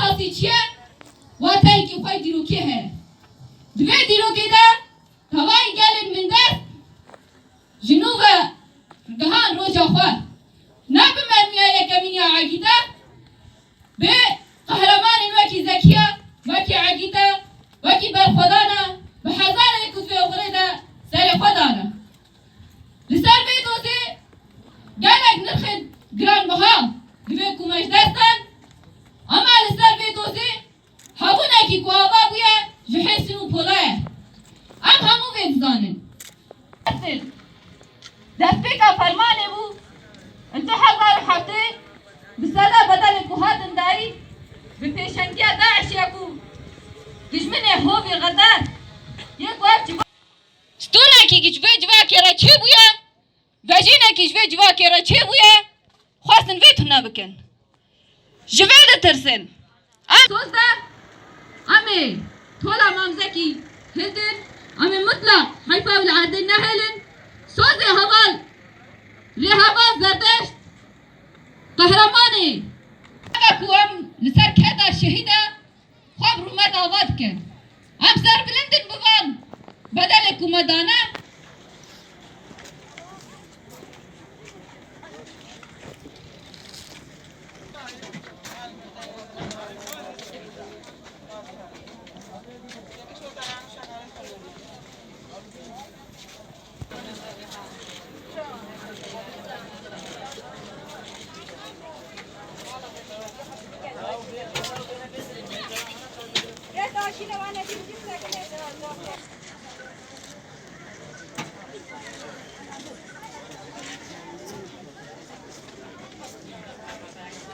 اساسی چیه؟ واتایی که خواه دیروکی هر دوی دیروکی ده هوای گلن من دست جنوب دهان روجا خواه نبه مرمیه یکمینی عقیده به قهرمان وکی زکیه وکی عقیده وکی برخودانه به هزار کسوی اغره ده سر خودانه لسر بیدوزی گلک نرخ گران بها دوی کمش دستن اما لسر بیدوزی همونه که کوابا بویه جحسن و پولایه ام همو بیدزانن دفکا فرمانه بو انتو هزار حفته بسادا بدل کوهاتن داری به پیشنگی داعش یکو دشمن هوبی غدار یک وقت ستونه کی گجبه جواکی را چه بویه وجینه کی جوه جواکی را چه بویه خواستن ویتو نبکن جوه ده ترسن سوزده امی طولا مامزکی هلدن امی مطلق حیفا بالعادن نهلن سوزه هوال رهابا زردشت قهرمانی اگه کوام لسر کهدا شهیده خواب رومد آباد کن ام سر بلندن بوان بدل کومدانه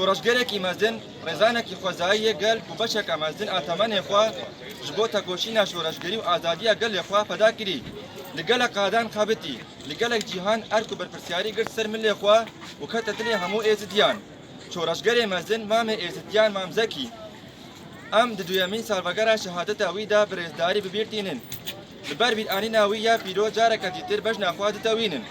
شورشگرێکی مەزن ڕێزانێکی خۆزاییە گەل و بەشێکە مەزن ئاتەمەنێ خوا ji بۆ تەکۆشینە شۆرەشگەری و ئازادیە گەلێ خوا پەدا کری li gelek qadan xebitî li gelek cîhan erk û berpirsyarî girt ser milê xwe û kete dilê hemû êzîdiyan şoreşgerê mezin mamê êzîdiyan mamzekî em di duyemîn salvegera şehadeta wî de birêzdarî bibîrtînin li ber bîranîna wî ya pîroz careke dîtir bejna xwe ditewînin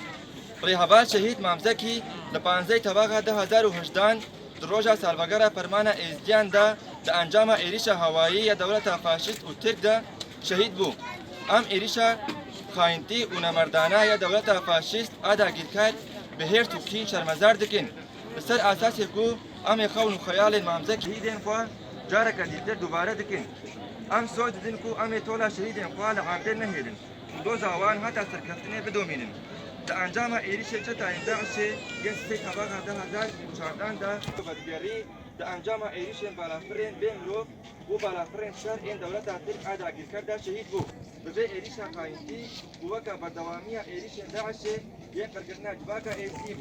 rêheval şehîd mamzekî li 15 tebaxa 2018 di roja salvegera fermana êzdiyan de di encama êrişa hewayî ya dewleta faşîst û Tirk de şehîd bû em êrişa xayintî û nemerdana ya dewleta faşîst a dagîrker bi hêrt û kîn şermezar dikin li ser asasê ku em ê xewn û xeyalên mamzek şehîdên xwe careke dîtir dubare dikin em soy didin ku em ê tola şehîdên xwe li avdê nehêlin û doza wan heta serkeftinê bidomînin di encama êrişê çetayên Daişê yê sê tebaxa 2014 de vedgerî di encama êrişên balafirên bê mirov û balafirên şer ên dewleta Tirk a dagîrker de şehîd bû bi vê êrişa xayintî û weka berdewamiya êrişên Daişê yên qirkirina civaka êzî bû